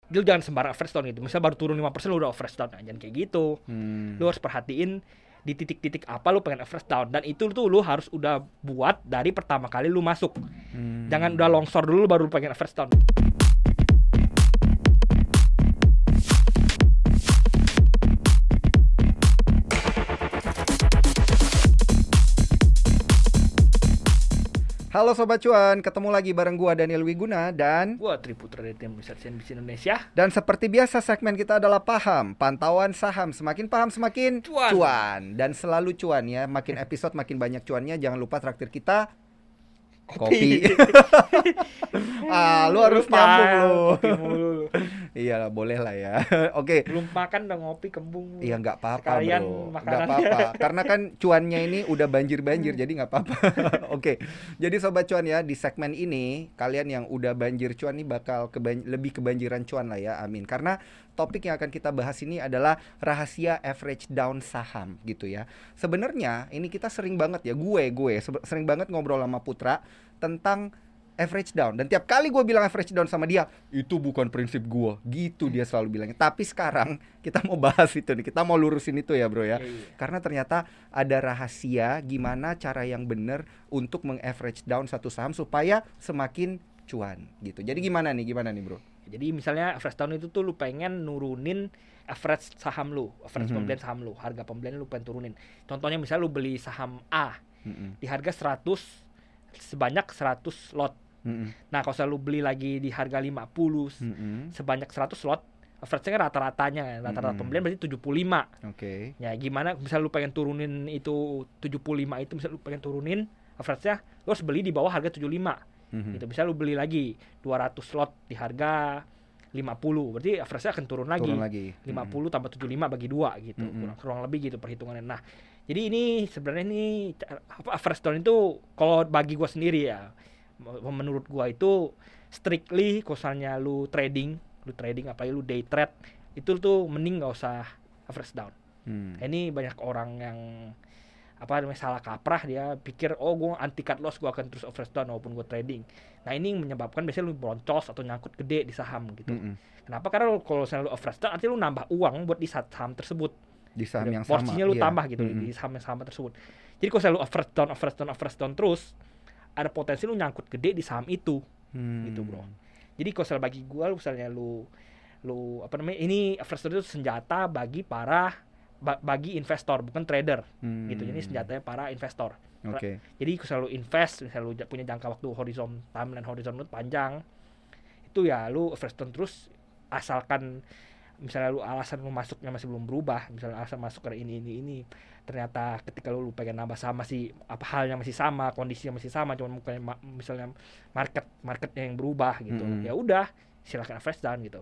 Lu jangan sembarang average down gitu. Misal baru turun 5% lu udah average down, jangan kayak gitu. Lu harus perhatiin di titik-titik apa lu pengen average down, dan itu tuh lu harus udah buat dari pertama kali lu masuk. Jangan udah longsor dulu baru lu pengen average down. Halo Sobat Cuan, ketemu lagi bareng gua Daniel Wiguna dan Gua Triputra dari tim Research CNBC Indonesia. seperti biasa segmen kita adalah paham, pantauan saham. Semakin paham semakin cuan. Dan selalu cuan ya, makin episode makin banyak cuannya. Jangan lupa traktir kita kopi. Lu harus nyambung lu. Iya lah, boleh lah ya. Oke. Belum makan udah ngopi kembung. Iya nggak apa-apa sekalian bro, makanan. nggak apa-apa. Karena kan cuannya ini udah banjir-banjir, jadi nggak apa-apa. Oke. Jadi Sobat Cuan ya, di segmen ini kalian yang udah banjir cuan nih bakal lebih kebanjiran cuan lah ya, amin. Karena topik yang akan kita bahas ini adalah rahasia average down saham gitu ya. Sebenarnya ini kita sering banget ya, gue sering banget ngobrol sama Putra tentang average down, dan tiap kali gue bilang average down sama dia, itu bukan prinsip gue, gitu dia selalu bilangnya. Tapi sekarang kita mau bahas itu nih, kita mau lurusin itu ya bro ya. Karena ternyata ada rahasia gimana cara yang benar untuk meng-average down satu saham supaya semakin cuan gitu. Jadi gimana nih bro? Jadi misalnya average down itu tuh lu pengen nurunin average saham lu, average pembelian saham lu, harga pembelian lu pengen turunin. Contohnya misalnya lu beli saham A di harga 100, sebanyak 100 lot. Nah kalau selalu beli lagi di harga 50 sebanyak 100 lot, average-nya rata-ratanya rata-rata pembelian berarti 75. Oke. Ya gimana misal lu pengen turunin itu 75 itu, misal lu pengen turunin average-nya, lu harus beli di bawah harga 75. Gitu. Misal lu beli lagi 200 lot di harga 50, berarti average-nya akan turun lagi. 50 tambah 75 bagi 2 gitu. Kurang lebih gitu perhitungannya. Nah, jadi ini sebenarnya ini average down itu kalau bagi gua sendiri ya, menurut gua itu strictly kosalnya lu trading apalagi lu day trade, itu tuh mending nggak usah average down. Ini banyak orang yang salah kaprah, dia pikir gue anti cut loss, gue akan terus average down walaupun gue trading. Nah ini menyebabkan biasanya lu broncos atau nyangkut gede di saham gitu. Kenapa? Karena kalau misalnya lu average down, artinya lu nambah uang buat di saham tersebut, di saham yang sama porsinya lu tambah gitu di saham yang sama tersebut. Jadi kalau lu average down terus, ada potensi lu nyangkut gede di saham itu. Gitu bro. Jadi kalau bagi gue, misalnya lu ini average down itu senjata bagi investor, bukan trader gitu. Jadi senjatanya para investor. Jadi kalau lu invest, misalnya lu punya jangka waktu timeline horizon lu panjang, itu ya lu average down terus, asalkan misalnya lu alasan lu masuknya masih belum berubah, misalnya alasan masuk ke ini ternyata ketika lu pengen nambah saham masih halnya masih sama, kondisinya masih sama, cuma misalnya marketnya yang berubah gitu. Ya udah, silakan average down gitu.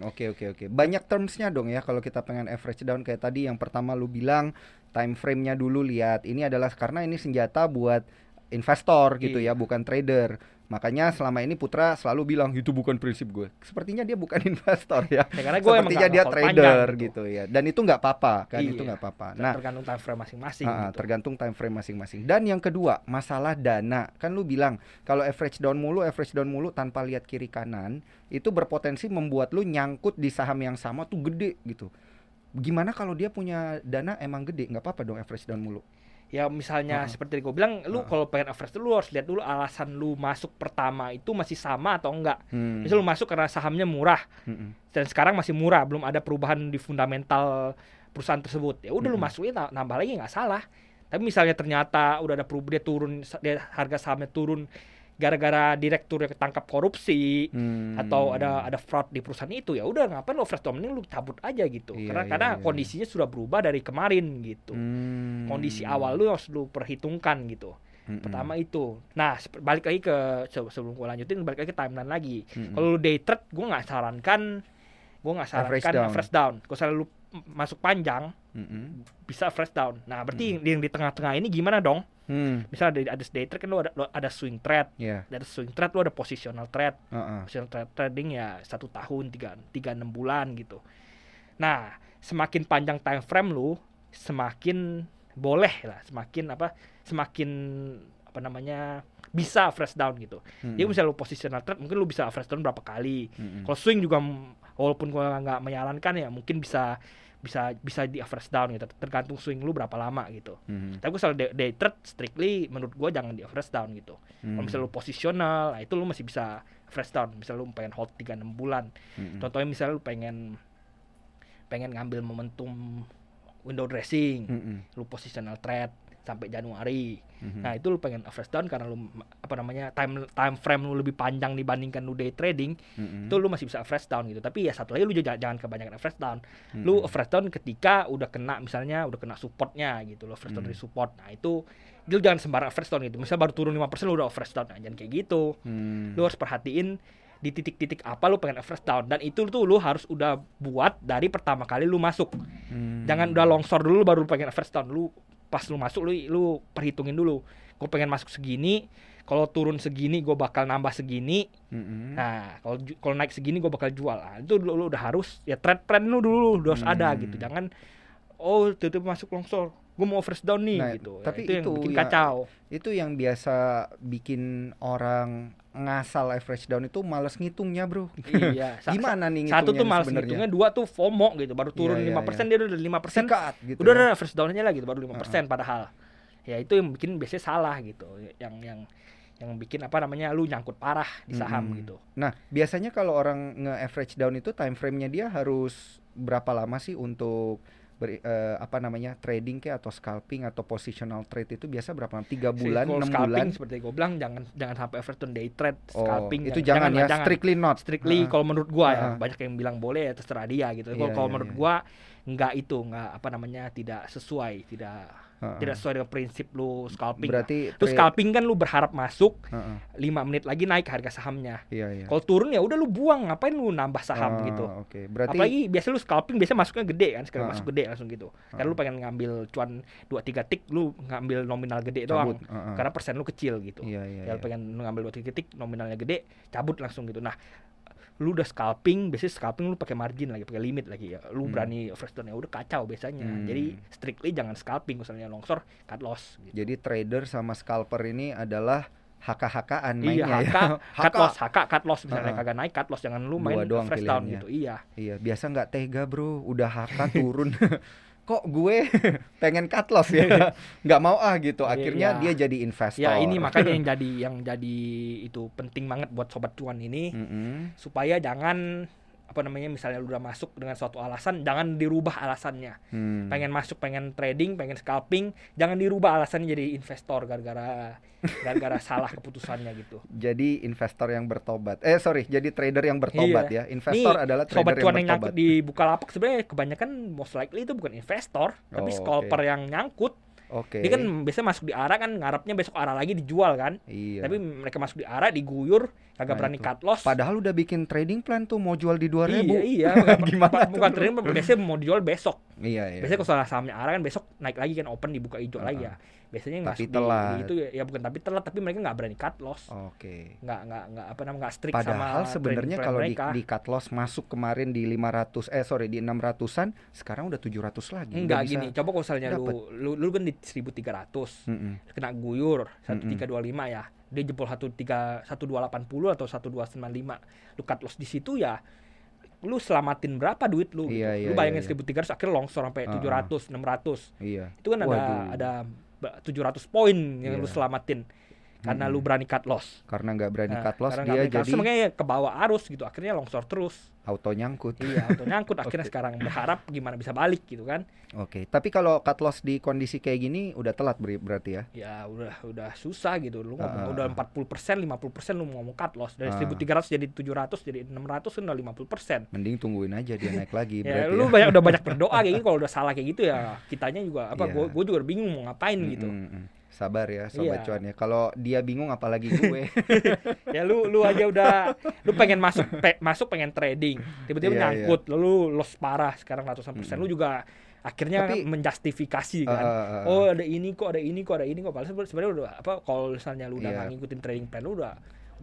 Oke. Banyak termsnya dong ya kalau kita pengen average down. Kayak tadi yang pertama lu bilang time frame-nya dulu lihat. Ini adalah karena ini senjata buat investor gitu ya, bukan trader. Makanya selama ini Putra selalu bilang itu bukan prinsip gue. Sepertinya dia bukan investor ya. Karena gue sepertinya dia trader gitu ya. Dan itu nggak apa-apa kan, itu nggak apa-apa. Nah, tergantung time frame masing-masing gitu. Tergantung time frame masing-masing. Dan yang kedua, masalah dana. Kan lu bilang kalau average down mulu tanpa lihat kiri kanan, itu berpotensi membuat lu nyangkut di saham yang sama tuh gede gitu. Gimana kalau dia punya dana emang gede? Nggak apa-apa dong average down mulu. Ya misalnya seperti gue bilang, lu kalau pengen average lu harus lihat dulu alasan lu masuk pertama itu masih sama atau enggak. Misal lu masuk karena sahamnya murah dan sekarang masih murah, belum ada perubahan di fundamental perusahaan tersebut, ya udah lu masukin, nambah lagi nggak salah. Tapi misalnya ternyata udah ada perubahan, dia harga sahamnya turun gara-gara direktur yang ketangkap korupsi atau ada fraud di perusahaan itu, ya udah ngapain lo average down, mending lu cabut aja gitu. Karena kondisinya sudah berubah dari kemarin gitu. Kondisi awal lu harus lu perhitungkan gitu. Pertama itu. Nah, balik lagi ke sebelum gue lanjutin, balik lagi ke timeline lagi. Kalau lu day trade, gue nggak sarankan average down. Kalau misalnya lu masuk panjang, bisa average down. Nah, berarti yang di tengah-tengah ini gimana dong? Misalnya ada day trade kan lu ada swing trade. Dari swing trade lu ada positional trade. Positional trading ya 1 tahun 3-6 bulan gitu. Nah, semakin panjang time frame lu, semakin boleh lah, semakin bisa average down gitu. Jadi misalnya lu positional trade, mungkin lu bisa average down berapa kali. Kalau swing juga walaupun gue nggak menyarankan ya mungkin bisa di average down gitu, tergantung swing lu berapa lama gitu. Tapi gue selalu day trade strictly menurut gue jangan di average down gitu. Kalau misalnya lu posisional, nah itu lu masih bisa average down. Misalnya lu pengen hold 3-6 bulan. Contohnya misalnya lu pengen ngambil momentum window dressing, lu positional trade sampai Januari. Nah, itu lu pengen average down karena lu time frame lu lebih panjang dibandingkan lu day trading. Itu lu masih bisa average down gitu. Tapi ya satu lagi lu juga jangan kebanyakan average down. Lu average down ketika udah kena supportnya gitu, lu average down dari support. Nah, itu lu jangan sembarang average down gitu. Misalnya baru turun 5% lu udah average down. Nah, jangan kayak gitu. Lu harus perhatiin di titik-titik apa lu pengen average down, dan itu tuh lu harus udah buat dari pertama kali lu masuk. Jangan udah longsor dulu baru lu pengen average down. Lu pas lu masuk lu perhitungin dulu, gue pengen masuk segini, kalau turun segini gue bakal nambah segini. Nah, kalau naik segini gue bakal jual. Nah, itu lu udah harus ya trend lu dulu udah harus ada gitu. Jangan tiba-tiba masuk longsor, gue mau average down nih gitu. Tapi itu yang bikin kacau. Itu yang biasa bikin orang ngasal average down itu malas ngitungnya, bro. Iya. Gimana nih ngitungnya? Satu tuh malas ngitungnya, dua tuh FOMO gitu. Baru turun 5% dia udah 5%. Sikat, gitu udah ada average down-nya lah gitu, baru 5% padahal. Ya itu yang bikin biasanya salah gitu. Yang bikin lu nyangkut parah di saham gitu. Nah, biasanya kalau orang nge-average down itu time frame-nya dia harus berapa lama sih untuk trading atau scalping atau positional trade itu biasa berapa lama? 3 bulan, 6 bulan? Seperti gue bilang jangan sampai average down day trade, scalping. Itu jangan ya, strictly not. Strictly kalau menurut gua ya, banyak yang bilang boleh ya terserah dia gitu. Kalau menurut gua tidak sesuai, tidak sesuai dengan prinsip lu scalping. Berarti terus scalping kan lu berharap masuk 5 menit lagi naik harga sahamnya. Kalau turun ya udah lu buang, ngapain lu nambah saham gitu. Berarti apalagi biasa lu scalping biasa masuknya gede kan, sekali masuk gede langsung gitu. Karena lu pengen ngambil cuan 2-3 tik, lu ngambil nominal gede doang. Karena persen lu kecil gitu. Lu pengen ngambil 2-3 tik, nominalnya gede, cabut langsung gitu. Nah, lu udah scalping, biasanya scalping lu pakai margin lagi, pakai limit lagi ya. Lu berani average down ya udah kacau biasanya. Jadi strictly jangan scalping, misalnya longsor, cut loss gitu. Jadi trader sama scalper ini adalah haka-hakaan mainnya. Iya, cut loss misalnya kagak naik, cut loss, jangan lu main average down gitu. Iya, biasa enggak tega, bro. Udah haka turun. Kok gue pengen cut loss ya, nggak mau gitu. Akhirnya dia jadi investor. Ya ini makanya yang jadi itu penting banget buat sobat cuan ini, supaya jangan misalnya lu udah masuk dengan suatu alasan, jangan dirubah alasannya. Pengen masuk, pengen trading, pengen scalping, jangan dirubah alasannya jadi investor gara-gara salah keputusannya gitu. Jadi investor yang bertobat. Jadi trader yang bertobat ya. Investor adalah trader sobat yang cuan bertobat. Yang nyangkut di Bukalapak sebenarnya kebanyakan most likely itu bukan investor, tapi scalper yang nyangkut. Dia kan biasanya masuk di ARA kan, ngarepnya besok ARA lagi dijual kan. Tapi mereka masuk di ARA, diguyur, kagak berani cut loss. Padahal udah bikin trading plan tuh mau jual di 2.000. Iya. Gimana bukan trading plan, biasanya mau dijual besok. Iya. Biasanya kalau sahamnya ARA kan besok naik lagi kan, open dibuka hijau lagi ya. Biasanya tapi masuk di itu ya bukan tapi telat, tapi mereka nggak berani cut loss. Nggak strict sama. Padahal sebenarnya kalau di cut loss masuk kemarin di 600-an, sekarang udah 700 lagi. Enggak gini, coba kalau misalnya lu kan di 1.300, kena guyur 1.325 ya, dia jebol 1.280 atau 1.295, lu cut loss di situ ya, lu selamatin berapa duit lu gitu. Lu bayangin 1.300 akhirnya longsor sampai 700, 600. Itu kan ada 700 poin yang lu selamatin karena lu berani cut loss. Karena nggak berani cut loss, dia jadi makanya ke bawah arus gitu, akhirnya longsor terus. Auto nyangkut. Auto nyangkut. Akhirnya sekarang berharap gimana bisa balik gitu kan. Tapi kalau cut loss di kondisi kayak gini udah telat berarti ya? Ya udah susah gitu. Lu ngomong udah 40%, 50% lu ngomong cut loss. Dari 1.300 jadi 700, jadi 600 kan udah 50%. Mending tungguin aja dia naik lagi ya, berarti. Lu udah banyak berdoa kayak gitu. Kalau udah salah kayak gitu ya kitanya juga gue juga bingung mau ngapain gitu. Sabar ya sobat cuan ya. Kalau dia bingung apalagi gue. Ya lu aja lu pengen masuk pengen trading, tiba-tiba nyangkut, lalu loss parah sekarang ratusan persen. Lu juga akhirnya menjustifikasi kan. Ada ini kok. Padahal sebenarnya udah kalau misalnya lu udah nggak ngikutin trading plan, lu udah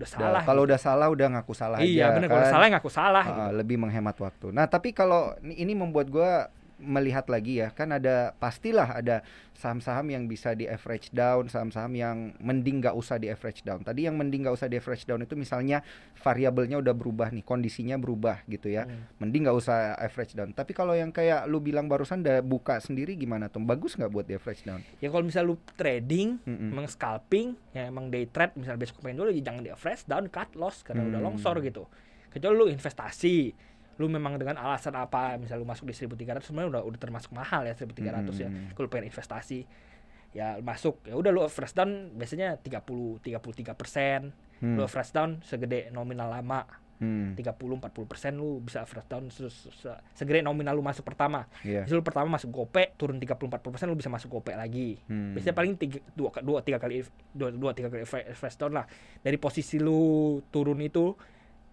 salah. Kalau udah salah udah ngaku salah aja. Iya benar, kalau salah ngaku salah. Lebih menghemat waktu. Nah tapi kalau ini membuat gue melihat lagi ya, kan pastilah ada saham-saham yang bisa di average down, saham-saham yang mending nggak usah di average down. Tadi yang mending nggak usah di average down itu misalnya variabelnya udah berubah nih, kondisinya berubah gitu ya, mending nggak usah average down. Tapi kalau yang kayak lu bilang barusan udah buka sendiri gimana tuh, bagus nggak buat di average down? Ya kalau misal lu trading, emang scalping, ya emang day trade, misal besok pengen dulu, jangan di average down, cut loss karena udah longsor gitu. Kecuali lu investasi, lu memang dengan alasan apa, misal lu masuk di 1.300 sebenarnya udah termasuk mahal ya 1.300 ya. Kalau pengen investasi ya masuk, ya udah lu average down biasanya 33%. Lu average down segede nominal lama. 30-40% lu bisa average down segede nominal lu masuk pertama. Misal lu pertama masuk gope, turun 30-40% lu bisa masuk gope lagi. Biasanya paling 2-3 kali average down lah. Dari posisi lu turun itu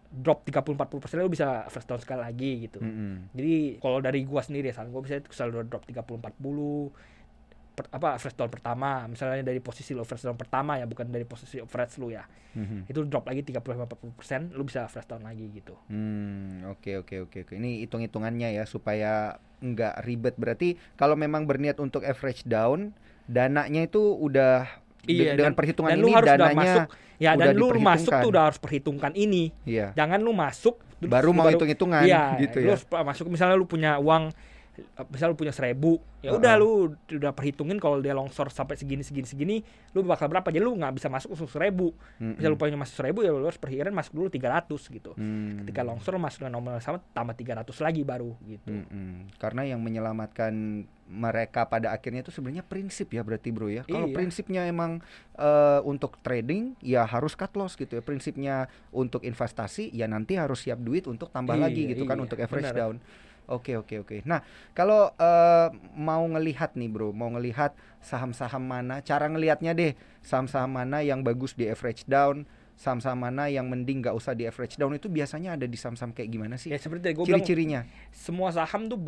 drop 30-40% lu bisa average down sekali lagi gitu. Jadi kalau dari gua sendiri ya, gua bisa selalu drop 30-40 average down pertama, misalnya dari posisi lu average down pertama ya, bukan dari posisi average lu ya. Itu drop lagi 30-40%, lu bisa average down lagi gitu. Oke. Ini hitung-hitungannya ya supaya nggak ribet. Berarti kalau memang berniat untuk average down, dananya itu udah dengan perhitungan dan ini dananya masuk, ya, dan lu masuk tuh udah harus perhitungkan ini. Jangan lu masuk baru mau hitung-hitungan gitu ya. Lu masuk misalnya lu punya uang, misal lu punya 1.000, ya udah lu udah perhitungin kalau dia longsor sampai segini, lu bakal berapa, jadi lu nggak bisa masuk langsung 1.000. Misal lu punya masuk 1.000 ya lu harus perkiraan masuk dulu 300 gitu. Ketika longsor lu masuk dengan nominal sama tambah 300 lagi baru gitu. Karena yang menyelamatkan mereka pada akhirnya itu sebenarnya prinsip ya berarti bro ya. Kalau prinsipnya emang untuk trading ya harus cut loss gitu ya. Prinsipnya untuk investasi ya nanti harus siap duit untuk tambah lagi gitu kan untuk average down. Oke. Nah, kalau mau ngelihat nih bro, mau ngelihat saham-saham mana, cara ngelihatnya deh, saham-saham mana yang bagus di average down, saham-saham mana yang mending nggak usah di average down, itu biasanya ada di saham-saham kayak gimana sih? Ya seperti gue ciri-cirinya. Semua saham tuh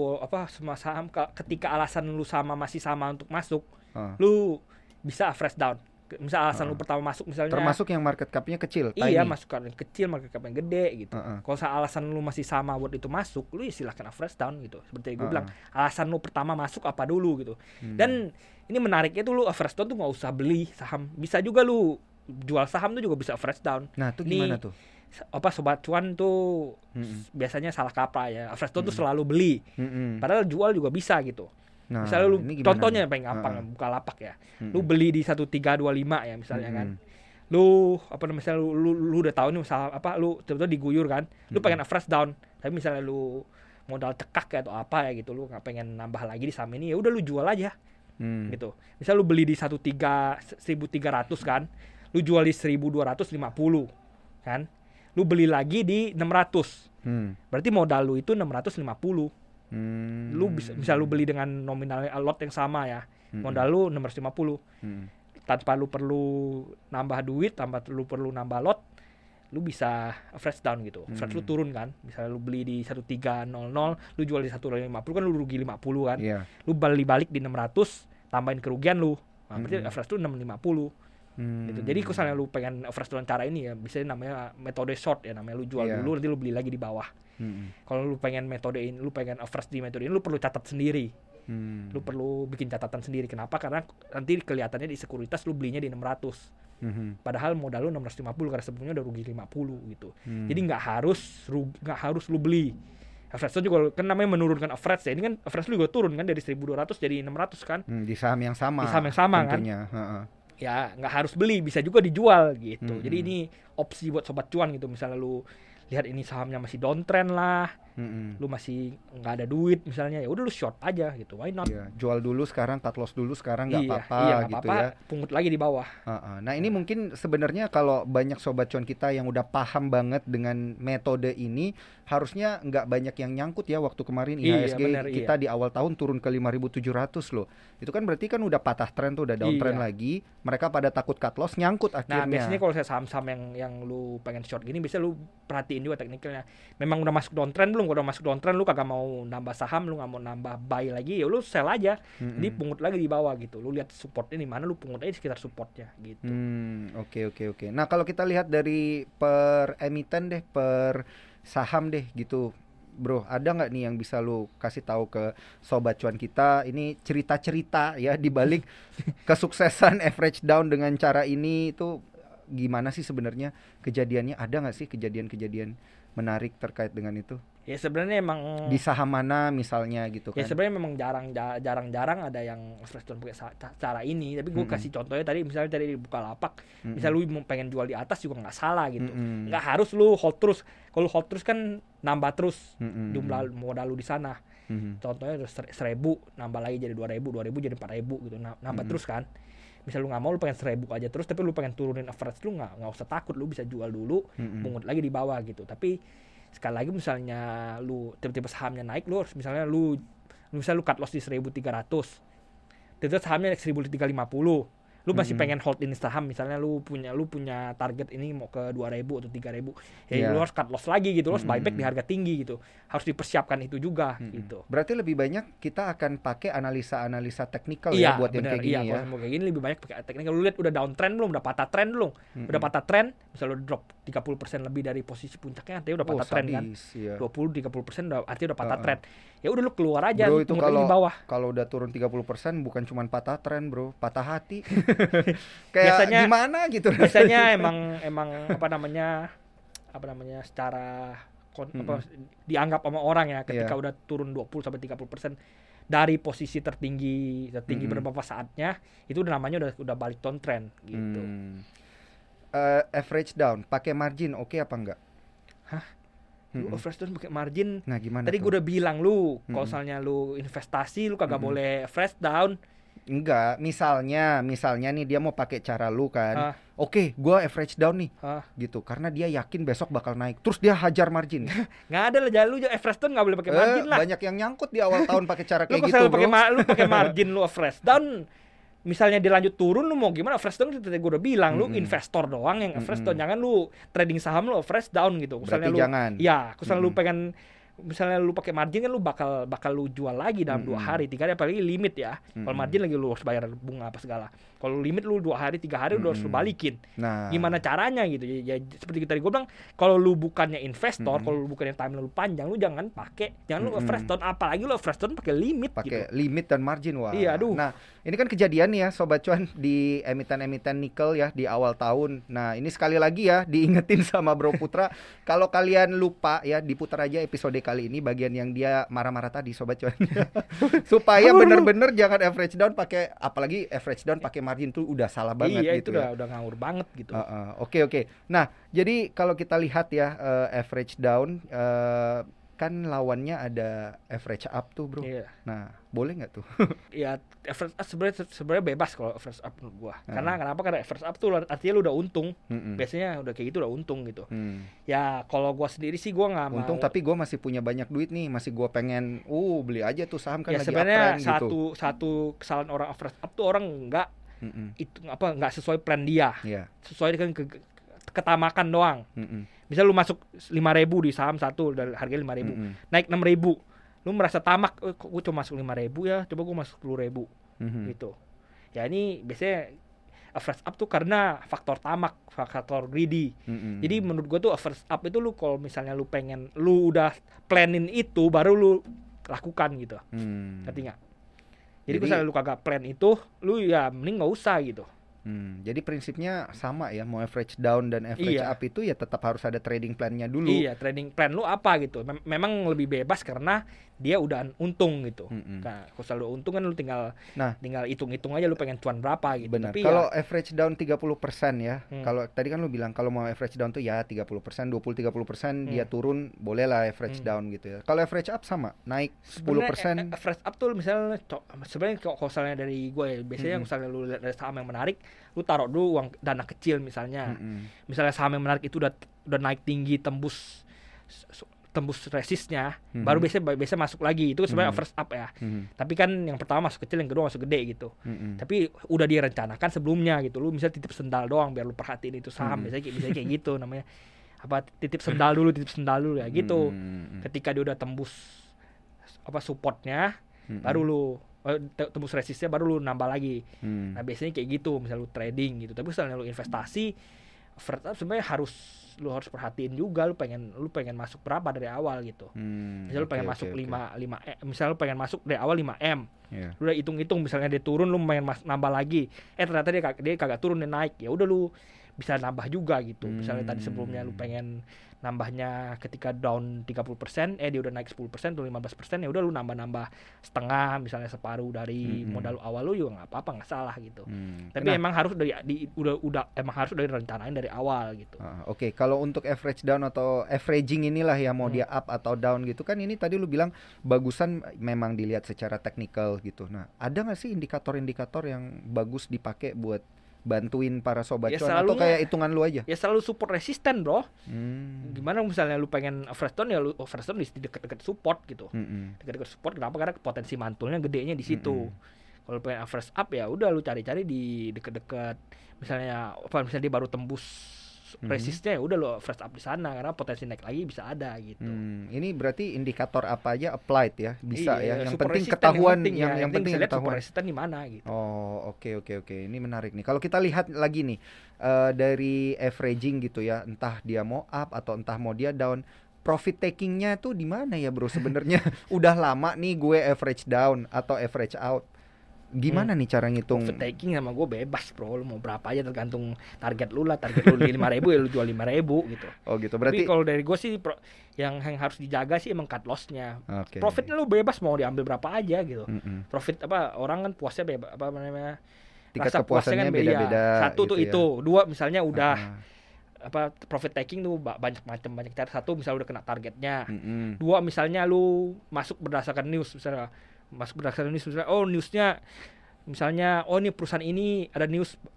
semua saham ketika alasan lu masih sama untuk masuk, lu bisa average down. Misal alasan lu pertama masuk misalnya, termasuk yang market cap-nya kecil, iya, masuk yang kecil, market cap yang gede gitu. Kalau alasan lu masih sama buat itu masuk, lu ya silahkan average down gitu. Seperti gue bilang, alasan lu pertama masuk apa dulu gitu. Dan ini menariknya tuh, lu average down tuh nggak usah beli saham, bisa juga lu jual saham tuh juga bisa average down. Nah, itu gimana tuh? Sobat cuan tuh biasanya salah kaprah ya. Average down tuh selalu beli. Padahal jual juga bisa gitu. Nah, misalnya lu contohnya yang paling gampang, Bukalapak ya. Lu beli di 1325 ya misalnya kan. Lu misalnya lu udah tahu nih masalah lu tiba-tiba diguyur kan. Lu pengen average down. Tapi misalnya lu modal cekak ya atau apa ya gitu, lu enggak pengen nambah lagi di saham ini, ya udah lu jual aja. Gitu. Misal lu beli di 1300 kan. Lu jual di 1250 kan. Lu beli lagi di 600. Berarti modal lu itu 650. Lu bisa lu beli dengan nominal lot yang sama ya. Modal lu 650. Tanpa lu perlu nambah duit, tanpa lu perlu nambah lot, lu bisa average down gitu. Average lu turun kan. Misalnya lu beli di 1300, lu jual di 1250 kan lu rugi 50 kan. Lu balik di 600, tambahin kerugian lu. Nah, berarti average lu 650. Gitu. Jadi kalau misalnya lu pengen average dengan cara ini ya, bisa namanya metode short ya, namanya lu jual dulu nanti lu beli lagi di bawah. Kalau lu pengen metode ini, lu pengen average di metode ini, lu perlu catat sendiri. Lu perlu bikin catatan sendiri. Kenapa? Karena nanti kelihatannya di sekuritas lu belinya di 600. Padahal modal lu 650 karena sebelumnya udah rugi 50 gitu. Jadi nggak harus lu beli. Average juga kan namanya menurunkan average ya. Ini kan average lu juga turun kan dari 1200 jadi 600 kan. Di saham yang sama. Di saham yang sama tentunya. Kan. Ya nggak harus beli, bisa juga dijual gitu. Jadi ini opsi buat sobat cuan gitu. Misalnya lu lihat ini sahamnya masih downtrend lah, lu masih nggak ada duit misalnya, ya udah lu short aja gitu, why not? Jual dulu sekarang, cut loss dulu sekarang, nggak apa-apa gitu ya. Pungut lagi di bawah. Nah ini mungkin sebenarnya kalau banyak sobat cuan kita yang udah paham banget dengan metode ini, harusnya nggak banyak yang nyangkut ya. Waktu kemarin IHSG kita di awal tahun turun ke 5.700 loh. Itu kan berarti kan udah patah tren tuh, udah downtrend lagi. Mereka pada takut cut loss, nyangkut akhirnya. Nah biasanya kalau saya saham-saham yang lu pengen short gini, biasanya lu perhatiin juga teknikalnya. Memang udah masuk downtrend belum? Kalau udah masuk downtrend lu kagak mau nambah saham, lu nggak mau nambah buy lagi, ya lu sell aja. Jadi pungut lagi di bawah gitu. Lu lihat supportnya di mana, lu pungut aja di sekitar supportnya gitu. Oke. Nah kalau kita lihat dari per emiten deh, per saham deh gitu, bro, ada nggak nih yang bisa lu kasih tahu ke sobat cuan kita? Ini cerita-cerita ya di balik kesuksesan average down dengan cara ini itu gimana sih sebenarnya kejadiannya? Ada nggak sih kejadian-kejadian menarik terkait dengan itu? Ya sebenarnya emang Di saham mana misalnya gitu kan? ya sebenarnya memang jarang-jarang ada yang average down pakai cara ini. Tapi gue kasih contohnya tadi, misalnya tadi di Bukalapak, misal lu mau pengen jual di atas juga nggak salah gitu. Nggak harus lu hold terus. Kalau hold terus kan nambah terus jumlah modal lu di sana. Contohnya 1.000 nambah lagi jadi 2.000 jadi 4.000 gitu. Nambah terus kan. Misal lu nggak mau, lu pengen 1.000 aja terus, tapi lu pengen turunin average lu, nggak usah takut, lu bisa jual dulu, pungut lagi di bawah gitu. Tapi sekali lagi misalnya lu tiba-tiba sahamnya naik, lu harus misalnya lu cut loss di 1.300, tiba-tiba sahamnya 1.350, lu masih pengen hold ini saham, misalnya lu punya target ini mau ke 2.000 atau 3.000, ya lu harus cut loss lagi gitu, lu harus buyback di harga tinggi gitu, harus dipersiapkan itu juga gitu. Berarti lebih banyak kita akan pakai analisa teknikal ya buat yang kayak gini ya. Iya, kayak gini lebih banyak pakai teknikal. Lu lihat udah downtrend belum, udah patah trend belum, udah patah trend, misal lu drop 30% lebih dari posisi puncaknya, artinya udah patah trend kan, 20-30% artinya udah patah trend. Ya udah lu keluar aja, bro, itu di bawah. Kalau udah turun 30% bukan cuma patah tren, bro, patah hati. Kayak biasanya, gimana gitu. Biasanya emang apa namanya secara dianggap sama orang ya, ketika udah turun 20-30% dari posisi tertinggi beberapa saatnya, itu udah namanya udah balik downtrend gitu. Average down pakai margin oke apa enggak? Hah? Lu average down pakai margin? Nah, gimana tadi gue udah bilang lu, kalau misalnya lu investasi lu kagak boleh average down. Enggak, misalnya nih dia mau pakai cara lu kan. Oke, gua average down nih. Gitu, karena dia yakin besok bakal naik. Terus dia hajar margin. Nggak ada lah, lu average down nggak boleh pakai margin lah. Banyak yang nyangkut di awal tahun pakai cara kayak gitu, bro. Lu pakai margin, lu average down. Misalnya dia lanjut turun, lu mau gimana? Average down, tadi gue udah bilang, lu investor doang yang average down. Jangan lu trading saham lu average down gitu. Misalnya jangan. Ya, misalnya lu pengen, misalnya lu pakai margin kan lu bakal lu jual lagi dalam 2 hari, 3 hari, apalagi limit ya. Kalau margin lagi lu harus bayar bunga apa segala. Kalau limit lu 2 hari, 3 hari udah harus lu balikin. Nah, gimana caranya gitu? Ya seperti tadi gue bilang, kalau lu bukannya investor, kalau lu bukannya time lu panjang, lu jangan lu average down, apalagi lu average down pakai limit pakai gitu. Limit dan margin. Wah. Iya, aduh. Nah, ini kan kejadian nih ya sobat cuan di emiten nikel ya di awal tahun. Nah, ini sekali lagi ya diingetin sama Bro Putra, kalau kalian lupa ya diputar aja episode kali ini bagian yang dia marah-marah tadi sobat cuan. Supaya bener-bener jangan average down pakai, apalagi average down pakai margin tuh udah salah banget. Iya, gitu itu ya. udah ngawur banget gitu. Oke. Nah, jadi kalau kita lihat ya average down, kan lawannya ada average up tuh, bro. Iya. Nah, boleh nggak tuh? Ya average up sebenarnya bebas kalau average up menurut gua. Karena average up tuh artinya lu udah untung. Biasanya udah kayak gitu udah untung gitu. Ya kalau gua sendiri sih gua nggak mau. Untung tapi gua masih punya banyak duit nih, masih gua pengen beli aja tuh saham kan ya, lagi sebenarnya uptrend gitu. Satu kesalahan orang average up tuh orang nggak sesuai plan dia. Sesuai dengan ketamakan doang. Misal lu masuk 5.000 di saham satu dari harga 5.000, naik 6.000, lu merasa tamak, kok gue cuma masuk 5.000 ya, coba gue masuk 10.000 gitu. Ya ini biasanya average up tuh karena faktor tamak, faktor greedy. Jadi menurut gue tuh average up itu lu kalau misalnya lu udah planning itu baru lu lakukan gitu. Ngerti nggak? Jadi misalnya lu kagak plan itu, lu ya mending nggak usah gitu. Jadi prinsipnya sama ya, mau average down dan average up itu ya tetap harus ada trading plan-nya dulu. Iya, trading plan lu apa gitu. Memang lebih bebas karena dia udah untung gitu. Nah, kalau selalu untung kan lu tinggal hitung-hitung aja lu pengen cuan berapa gitu. Benar. Tapi kalau average down 30% ya. Kalau tadi kan lu bilang kalau mau average down tuh ya 30%, 20-30% dia turun, bolehlah average down gitu ya. Kalau average up sama, naik 10%. Average up tuh misalnya sebenarnya kalau misalnya dari gue ya, biasanya misalnya lu lihat saham yang menarik, lu taruh dulu uang dana kecil misalnya. Misalnya saham yang menarik itu udah naik tinggi, tembus resistnya, baru biasa masuk lagi. Itu sebenarnya first up ya. Tapi kan yang pertama masuk kecil, yang kedua masuk gede gitu. Tapi udah direncanakan sebelumnya gitu. Lu misalnya titip sendal doang biar lu perhatiin itu saham, biasanya kayak gitu namanya. Apa titip sendal dulu ya gitu. Ketika dia udah tembus supportnya, baru lu tembus resistnya, baru lu nambah lagi. Nah biasanya kayak gitu, misalnya lu trading gitu. Tapi misalnya lu investasi, average up sebenarnya lu harus perhatiin juga lu pengen masuk berapa dari awal gitu. Misalnya lu pengen masuk 5 misalnya lu pengen masuk dari awal 5M. Lu udah hitung-hitung misalnya dia turun lu pengen nambah lagi. Ternyata dia kagak turun, dia naik. Ya udah lu bisa nambah juga gitu. Misalnya tadi sebelumnya lu pengen nambahnya ketika down 30%, dia udah naik 10% atau 15%, ya udah lu nambah setengah, misalnya separuh dari modal awal lu juga nggak apa-apa, nggak salah gitu. Tapi emang harus udah harus dari rencanain dari awal gitu. Oke. Kalau untuk average down atau averaging inilah ya, mau dia up atau down gitu kan, ini tadi lu bilang bagusan memang dilihat secara teknikal gitu. Nah, ada nggak sih indikator-indikator yang bagus dipakai buat bantuin para sobat cuan, atau kayak hitungan lu aja? Ya selalu support resisten, bro. Gimana misalnya lu pengen average down, ya lu average down di deket-deket support gitu. Deket-deket support, kenapa? Karena potensi mantulnya gedenya di situ. Kalau pengen average up, ya udah lu cari-cari di deket-deket, misalnya dia baru tembus resistnya, ya udah lo fresh up di sana karena potensi naik lagi bisa ada gitu. Ini berarti indikator apa aja applied ya, bisa ya. Yang penting ketahuan, yang penting ketahuan resisten di mana gitu. Oh, oke. Ini menarik nih. Kalau kita lihat lagi nih dari averaging gitu ya, entah dia mau up atau entah mau dia down, profit takingnya tuh di mana ya, bro sebenarnya? Udah lama nih gue average down atau average out. Gimana nih cara ngitung? Profit taking sama gue bebas, bro. Lu mau berapa aja tergantung target lu lah. Target lu 5.000 ya lu jual 5.000 gitu. Oh gitu. Berarti tapi kalau dari gue sih yang harus dijaga sih emang cut loss-nya. Profitnya lu bebas mau diambil berapa aja gitu. Profit orang kan puasnya bebas, apa namanya? Tingkat kepuasannya kan beda-beda. Satu gitu tuh ya. Itu, dua misalnya udah profit taking tuh banyak cara. Satu misalnya udah kena targetnya. Dua misalnya lu masuk berdasarkan news, misalnya newsnya misalnya ini perusahaan ini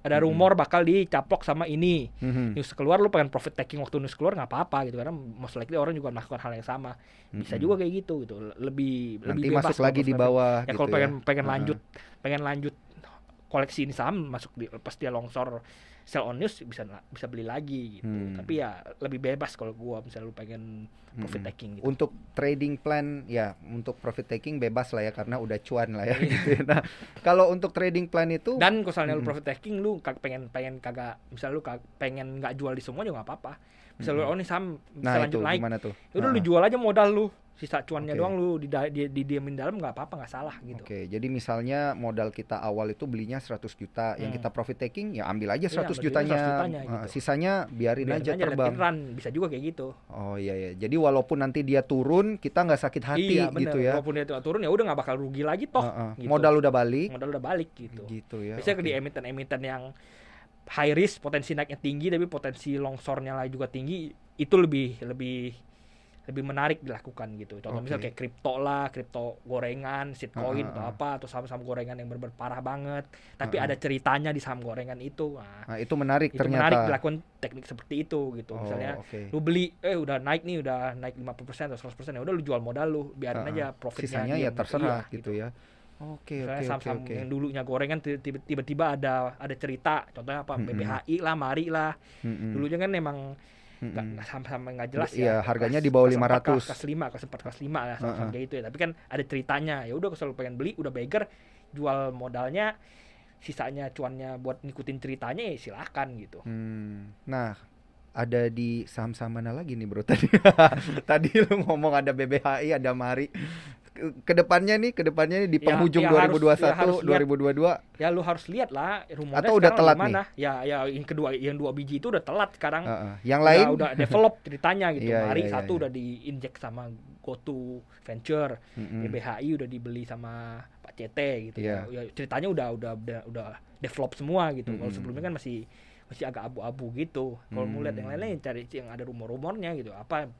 ada rumor bakal dicaplok sama ini. News keluar, lu pengen profit taking waktu news keluar nggak apa-apa gitu, karena most likely orang juga melakukan hal yang sama. Bisa juga kayak gitu lebih bebas masuk lagi di bawah ya. Gitu Kalau pengen lanjut koleksi ini saham, masuk pas dia longsor sell on news bisa beli lagi gitu. Tapi ya lebih bebas kalau gua misalnya lu pengen profit taking gitu. Untuk trading plan ya, untuk profit taking bebas lah ya karena udah cuan lah ya gitu. Nah, kalau untuk trading plan itu, dan kalau misalnya lu profit taking, lu pengen kagak, misalnya lu pengen nggak jual di semua juga nggak apa-apa. Misalnya lu ini saham bisa lanjut naik, udah lu jual aja modal lu, sisa cuannya doang lu didiamin dalam, nggak apa-apa, nggak salah gitu. Jadi misalnya modal kita awal itu belinya 100 juta, yang kita profit taking ya ambil aja 100 jutanya gitu. Sisanya biarin aja terbang. Bisa juga kayak gitu. Oh iya. Jadi walaupun nanti dia turun, kita nggak sakit hati gitu ya. Walaupun dia turun ya udah nggak bakal rugi lagi toh. Gitu. Modal udah balik gitu. Gitu ya. Biasanya di emiten yang high risk, potensi naiknya tinggi tapi potensi longsornya lagi juga tinggi, itu lebih menarik dilakukan gitu. Contoh misalnya kayak kripto gorengan, shitcoin atau saham-saham gorengan yang berparah banget, tapi ada ceritanya di saham gorengan itu. Nah, itu menarik ternyata. Menarik dilakukan teknik seperti itu gitu. Misalnya lu beli udah naik 50% atau 100%, ya udah lu jual modal lu, biarin aja profitnya. Sisanya ya terserah gitu ya. Oke. Saham-saham yang dulunya gorengan tiba-tiba ada cerita, contohnya apa, BBHI lah, Mari lah. Dulunya kan emang nggak sama nggak jelas ya. Harganya di bawah 500. Kelas 5 lah sama kayak gitu ya. Tapi kan ada ceritanya. Ya udah kalau pengen beli udah beggar, jual modalnya, sisanya cuannya buat ngikutin ceritanya ya silakan gitu. Nah, ada di saham-saham mana lagi nih, bro tadi? Tadi lu ngomong ada BBHI, ada Mari. Kedepannya nih di penghujung 2021, 2022. Ya lu harus lihat lah rumornya. Atau udah telat nih? Ya yang dua biji itu udah telat sekarang. Yang lain udah develop ceritanya gitu. Mari satu udah diinjek sama GoTo Venture, BBHI udah dibeli sama Pak CT gitu. Ya ceritanya udah develop semua gitu. Kalau sebelumnya kan masih agak abu-abu gitu. Kalau mau lihat yang lain-lain, cari yang ada rumor-rumornya gitu. Apa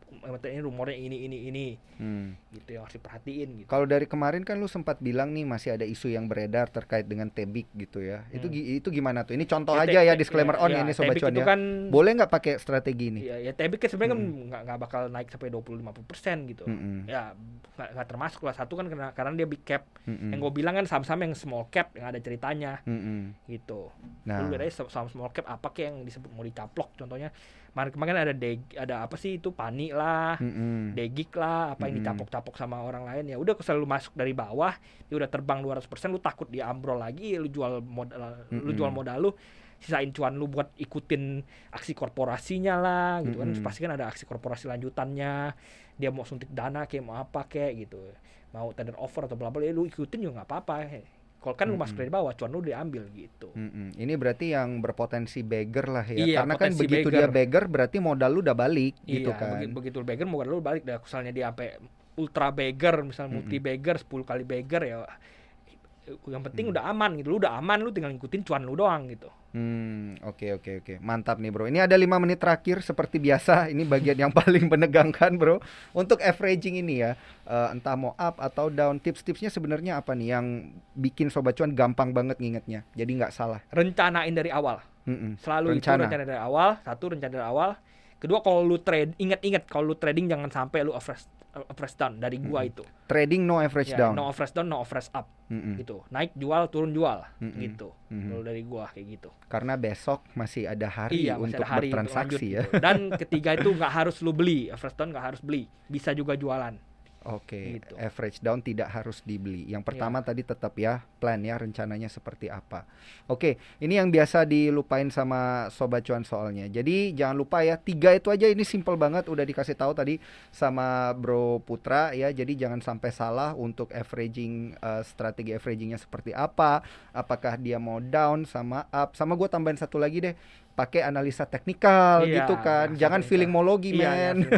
ini rumornya ini gitu yang harus diperhatiin gitu. Kalau dari kemarin kan lu sempat bilang nih masih ada isu yang beredar terkait dengan Tebik gitu ya. Itu gimana tuh? Ini contoh aja ya, disclaimer ini sobat cuan ya. Kan, boleh nggak pakai strategi ini? Ya Tebik kan sebenarnya kan nggak bakal naik sampai 20-50% gitu. Ya nggak termasuk lah. Satu kan karena dia big cap. Yang gue bilang kan saham-saham yang small cap yang ada ceritanya gitu. Nah, lu lihat aja saham small cap apa kayak yang disebut mau dicaplok, contohnya kemarin ada apa sih itu, Pani lah, Degik lah, apa yang dicaplok-caplok sama orang lain. Ya udah kalau lu masuk dari bawah, dia udah terbang 200%, lu takut dia ambrol lagi, lu jual modal lu, sisain cuan lu buat ikutin aksi korporasinya lah gitu kan. Pasti kan ada aksi korporasi lanjutannya, dia mau suntik dana kayak mau apa kayak gitu, mau tender offer atau bla bla, lu ikutin juga nggak apa-apa. Kalau kan lu masuk dari bawah, cuan lu diambil gitu. Ini berarti yang berpotensi beggar lah ya. Iya, karena kan begitu dia beggar berarti modal lu udah balik gitu kan. Begitu beggar modal lu balik. Dah misalnya dia sampai ultra beggar, misalnya multi beggar, 10 kali beggar ya. Yang penting udah aman gitu. Lu udah aman, lu tinggal ngikutin cuan lu doang gitu. Oke. Mantap nih bro. Ini ada 5 menit terakhir seperti biasa. Ini bagian yang paling menegangkan bro. Untuk averaging ini ya, entah mau up atau down, tips-tipsnya sebenarnya apa nih yang bikin sobat cuan gampang banget ngingetnya, jadi nggak salah? Rencanain dari awal. Selalu rencana dari awal. Satu, rencana dari awal. Kedua, kalau lu trade, ingat kalau lu trading jangan sampai lu average down dari gua itu. Trading no average down. No average down, no average up. Gitu. Naik jual, turun jual gitu. Kalau dari gua kayak gitu. Karena besok masih ada hari untuk bertransaksi ya. Gitu. Dan ketiga itu nggak harus lu beli, average down nggak harus beli, bisa juga jualan. Oke, gitu. Average down tidak harus dibeli. Yang pertama tadi tetap ya plan ya, rencananya seperti apa. Oke, ini yang biasa dilupain sama sobat cuan soalnya. Jadi jangan lupa ya, 3 itu aja, ini simple banget, udah dikasih tahu tadi sama Bro Putra ya. Jadi jangan sampai salah untuk averaging, strategi averagingnya seperti apa. Apakah dia mau down sama up. Sama gue tambahin satu lagi deh, pakai analisa teknikal gitu kan. Jangan feelingmologi men.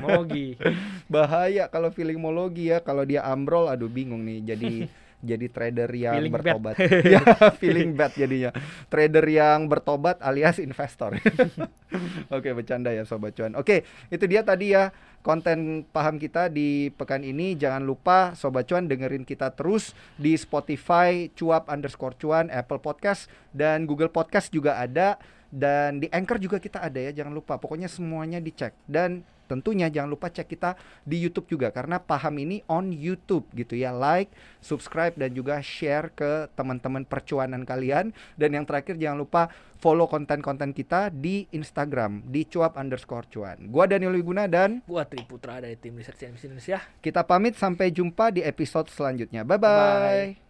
Bahaya kalau feelingmologi ya. Kalau dia ambrol, aduh bingung nih. Jadi trader yang feeling bertobat. Ya, feeling bad jadinya. Trader yang bertobat alias investor. Oke, bercanda ya sobat cuan. Oke, itu dia tadi ya konten paham kita di pekan ini. Jangan lupa sobat cuan dengerin kita terus di Spotify cuap_cuan, Apple Podcast dan Google Podcast juga ada. Dan di Anchor juga kita ada ya, jangan lupa. Pokoknya semuanya dicek. Dan tentunya jangan lupa cek kita di YouTube juga, karena paham ini on YouTube gitu ya. Like, subscribe, dan juga share ke teman-teman percuanan kalian. Dan yang terakhir jangan lupa follow konten-konten kita di Instagram di cuap_cuan. Gua Daniel Wiguna dan gua Tri Putra dari tim Research CNBC Indonesia. Kita pamit, sampai jumpa di episode selanjutnya. Bye-bye.